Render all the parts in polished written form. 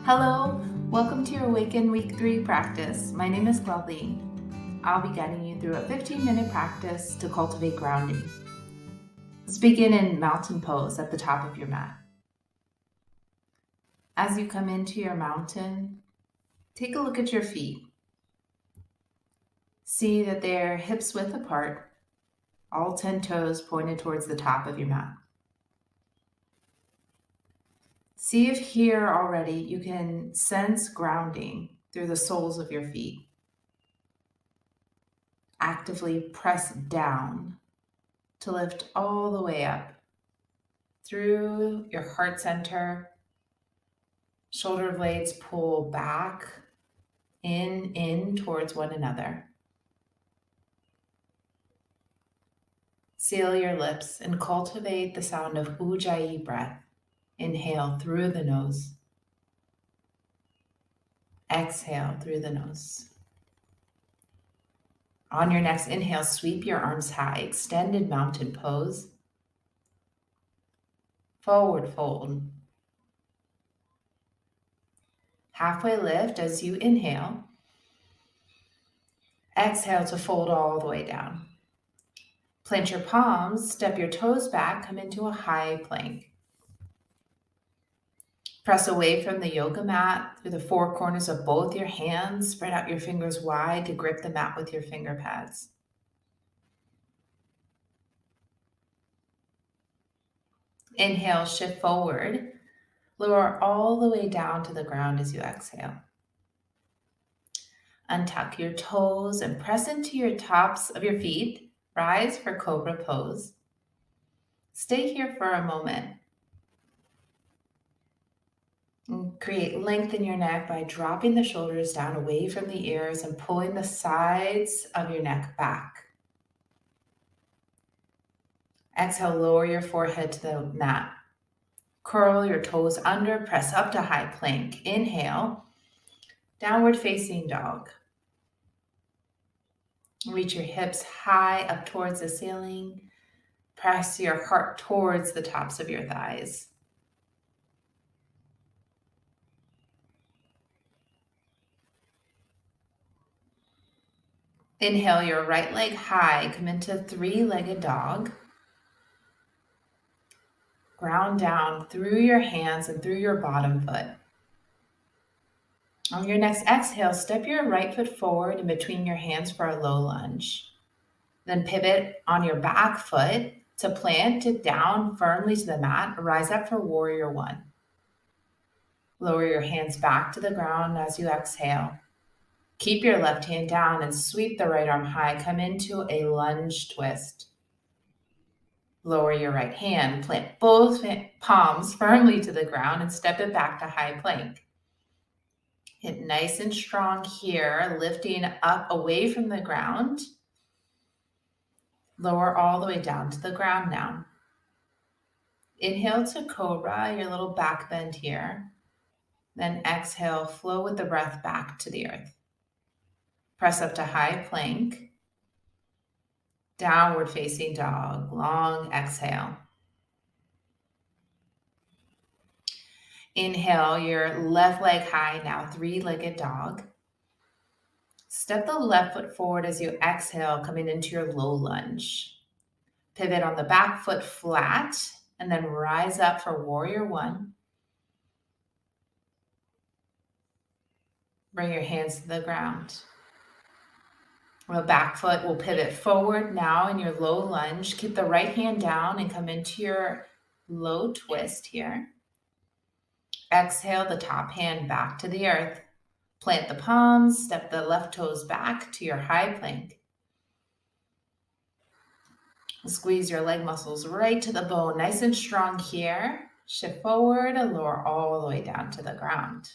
Hello, welcome to your Awaken Week 3 practice. My name is Claudín. I'll be guiding you through a 15-minute practice to cultivate grounding. Let's begin in mountain pose at the top of your mat. As you come into your mountain, take a look at your feet. See that they're hips width apart, all 10 toes pointed towards the top of your mat. See if here already you can sense grounding through the soles of your feet. Actively press down to lift all the way up through your heart center. Shoulder blades pull back, in towards one another. Seal your lips and cultivate the sound of Ujjayi breath. Inhale through the nose. Exhale through the nose. On your next inhale, sweep your arms high, extended mountain pose. Forward fold. Halfway lift as you inhale. Exhale to fold all the way down. Plant your palms, step your toes back, come into a high plank. Press away from the yoga mat through the four corners of both your hands. Spread out your fingers wide to grip the mat with your finger pads. Inhale, shift forward. Lower all the way down to the ground as you exhale. Untuck your toes and press into your tops of your feet. Rise for cobra pose. Stay here for a moment. And create length in your neck by dropping the shoulders down away from the ears and pulling the sides of your neck back. Exhale, lower your forehead to the mat. Curl your toes under, press up to high plank. Inhale, downward facing dog. Reach your hips high up towards the ceiling. Press your heart towards the tops of your thighs. Inhale your right leg high, come into three-legged dog. Ground down through your hands and through your bottom foot. On your next exhale, step your right foot forward in between your hands for a low lunge. Then pivot on your back foot to plant it down firmly to the mat. Rise up for warrior one. Lower your hands back to the ground as you exhale. Keep your left hand down and sweep the right arm high. Come into a lunge twist. Lower your right hand, plant both palms firmly to the ground and step it back to high plank. Get nice and strong here, lifting up away from the ground. Lower all the way down to the ground now. Inhale to cobra, your little back bend here. Then exhale, flow with the breath back to the earth. Press up to high plank. Downward facing dog, long exhale. Inhale, your left leg high now, three-legged dog. Step the left foot forward as you exhale, coming into your low lunge. Pivot on the back foot flat, and then rise up for warrior one. Bring your hands to the ground. The back foot will pivot forward now in your low lunge. Keep the right hand down and come into your low twist here. Exhale the top hand back to the earth. Plant the palms, step the left toes back to your high plank. Squeeze your leg muscles right to the bone, nice and strong here. Shift forward and lower all the way down to the ground.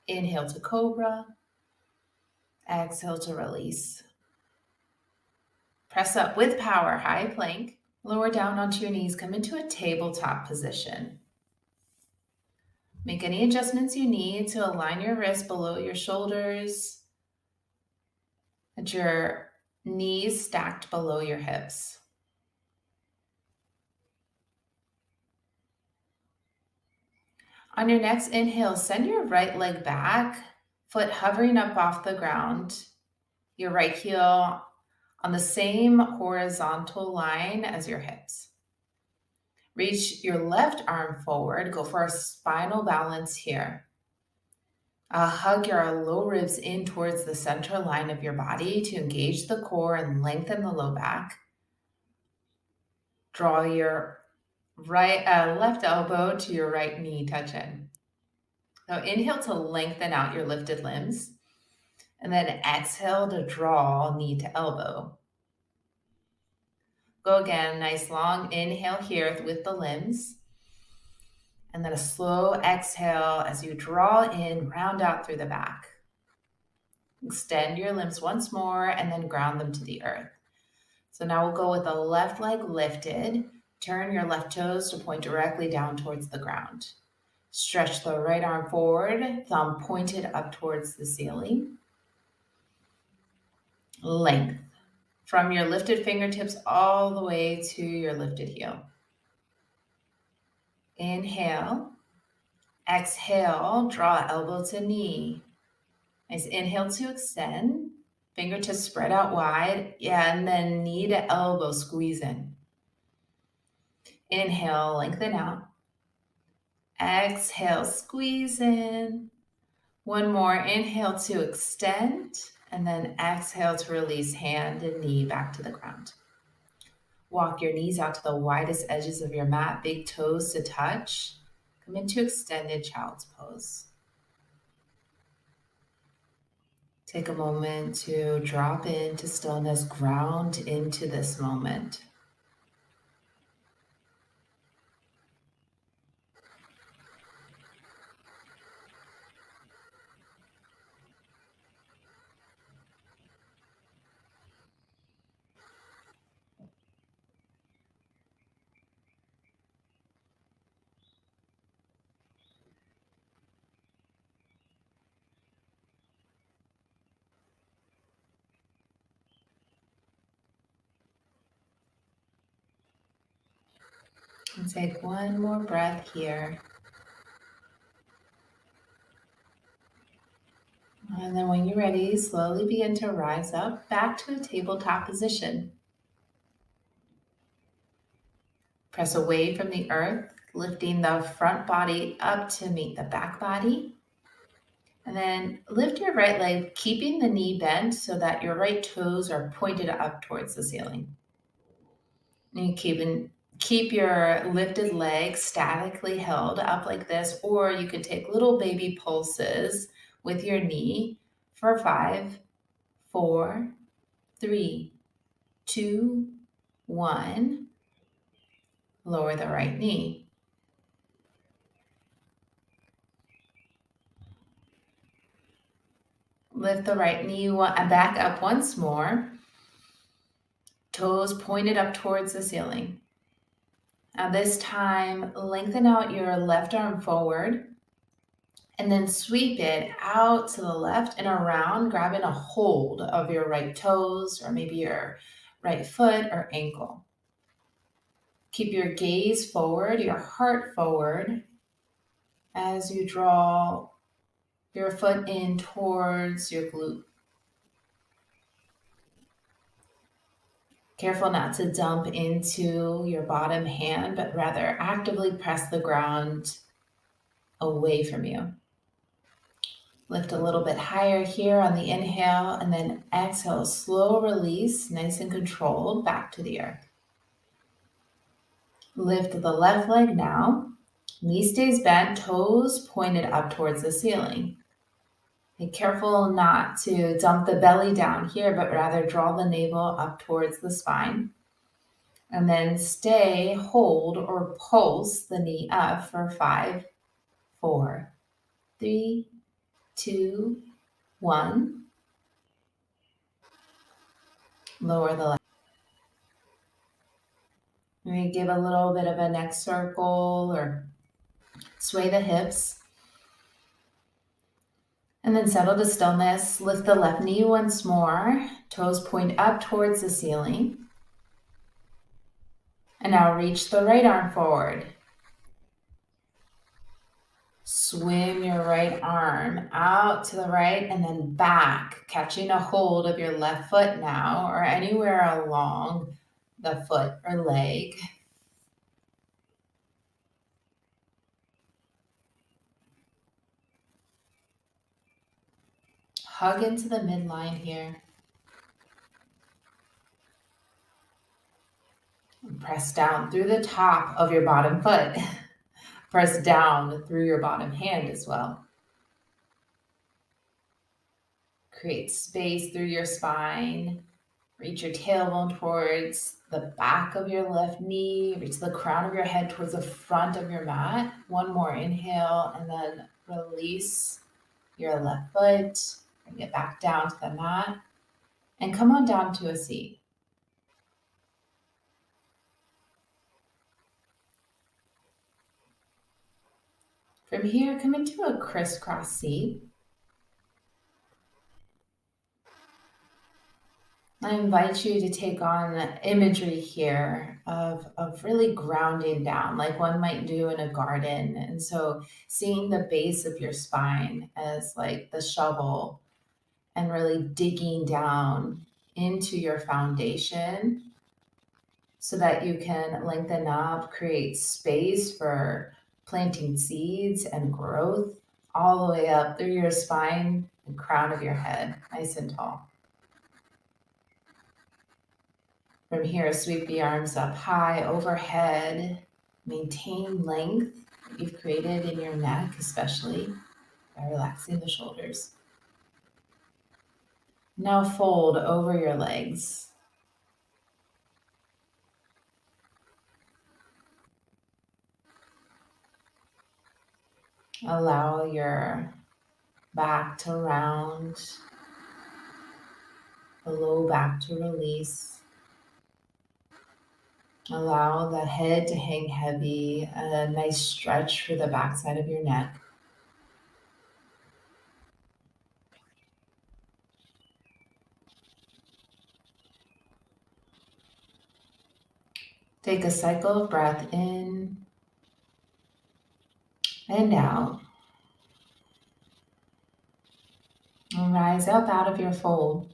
Inhale to cobra. Exhale to release. Press up with power, high plank. Lower down onto your knees, come into a tabletop position. Make any adjustments you need to align your wrists below your shoulders. At your knees stacked below your hips. On your next inhale, send your right leg back, foot hovering up off the ground, your right heel on the same horizontal line as your hips. Reach your left arm forward, go for a spinal balance here. Hug your low ribs in towards the center line of your body to engage the core and lengthen the low back. Draw your left elbow to your right knee, touch in. So inhale to lengthen out your lifted limbs, and then exhale to draw knee to elbow. Go again, nice long inhale here with the limbs, and then a slow exhale as you draw in, round out through the back. Extend your limbs once more and then ground them to the earth. So now we'll go with the left leg lifted. Turn your left toes to point directly down towards the ground. Stretch the right arm forward, thumb pointed up towards the ceiling. Length from your lifted fingertips all the way to your lifted heel. Inhale. Exhale, draw elbow to knee. Nice inhale to extend. Fingertips spread out wide. Yeah, and then knee to elbow, squeeze in. Inhale, lengthen out. Exhale, squeeze in. One more, inhale to extend, and then exhale to release hand and knee back to the ground. Walk your knees out to the widest edges of your mat, big toes to touch. Come into extended child's pose. Take a moment to drop into stillness, ground into this moment. And take one more breath here. And then when you're ready, slowly begin to rise up back to a tabletop position. Press away from the earth, lifting the front body up to meet the back body. And then lift your right leg, keeping the knee bent so that your right toes are pointed up towards the ceiling. And you keep your lifted leg statically held up like this, or you could take little baby pulses with your knee for 5, 4, 3, 2, 1. Lower the right knee. Lift the right knee back up once more. Toes pointed up towards the ceiling. Now this time, lengthen out your left arm forward and then sweep it out to the left and around, grabbing a hold of your right toes or maybe your right foot or ankle. Keep your gaze forward, your heart forward as you draw your foot in towards your glute. Careful not to dump into your bottom hand, but rather actively press the ground away from you. Lift a little bit higher here on the inhale, and then exhale, slow release, nice and controlled, back to the earth. Lift the left leg now. Knee stays bent, toes pointed up towards the ceiling. Be careful not to dump the belly down here, but rather draw the navel up towards the spine. And then stay, hold, or pulse the knee up for 5, 4, 3, 2, 1. Lower the leg. Maybe give a little bit of a neck circle or sway the hips. And then settle to stillness. Lift the left knee once more. Toes point up towards the ceiling. And now reach the right arm forward. Swim your right arm out to the right and then back, catching a hold of your left foot now or anywhere along the foot or leg. Hug into the midline here. And press down through the top of your bottom foot. Press down through your bottom hand as well. Create space through your spine. Reach your tailbone towards the back of your left knee. Reach the crown of your head towards the front of your mat. One more inhale and then release your left foot. Bring it back down to the mat and come on down to a seat. From here, come into a crisscross seat. I invite you to take on imagery here of really grounding down, like one might do in a garden. And so seeing the base of your spine as like the shovel and really digging down into your foundation so that you can lengthen up, create space for planting seeds and growth all the way up through your spine and crown of your head, nice and tall. From here, sweep the arms up high overhead. Maintain length that you've created in your neck, especially by relaxing the shoulders. Now fold over your legs. Allow your back to round, the low back to release. Allow the head to hang heavy, a nice stretch for the backside of your neck. Take a cycle of breath in and out. And rise up out of your fold.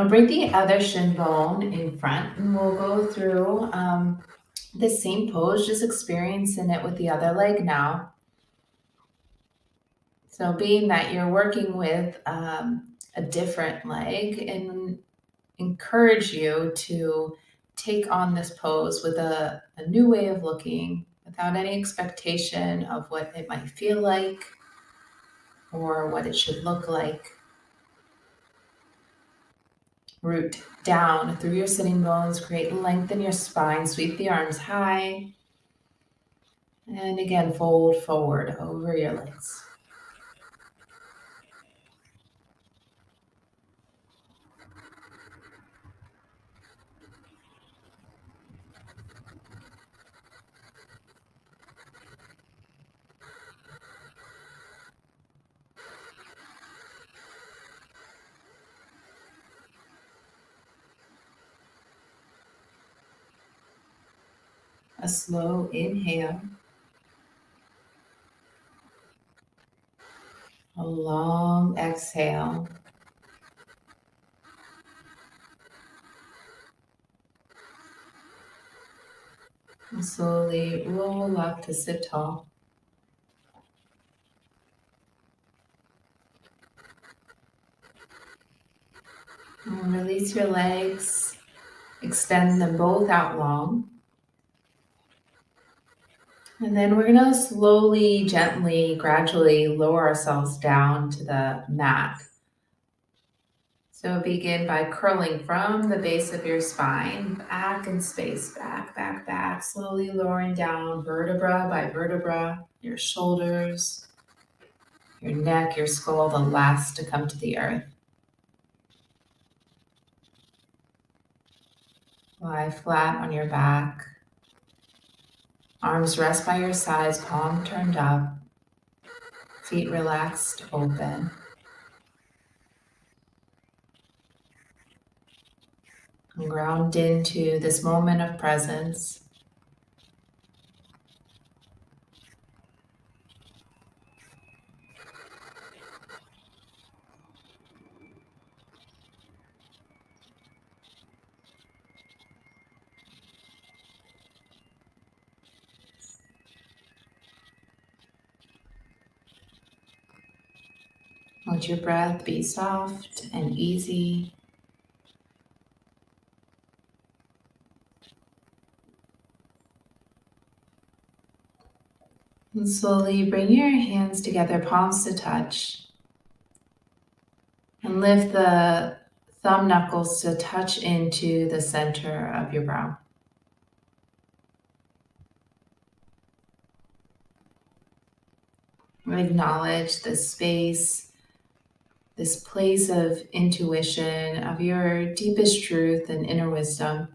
Bring the other shin bone in front and we'll go through the same pose, just experiencing it with the other leg now. So being that you're working with a different leg, and encourage you to take on this pose with a new way of looking without any expectation of what it might feel like or what it should look like. Root down through your sitting bones, create length in your spine, sweep the arms high. And again, fold forward over your legs. A slow inhale. A long exhale. And slowly roll up to sit tall. And release your legs. Extend them both out long. And then we're going to slowly, gently, gradually lower ourselves down to the mat. So begin by curling from the base of your spine, back in space, back, back, back, slowly lowering down vertebra by vertebra, your shoulders, your neck, your skull, the last to come to the earth. Lie flat on your back. Arms rest by your sides, palm turned up. Feet relaxed, open. And ground into this moment of presence. Let your breath be soft and easy. And slowly bring your hands together, palms to touch. And lift the thumb knuckles to touch into the center of your brow. Acknowledge this space, this place of intuition, of your deepest truth and inner wisdom.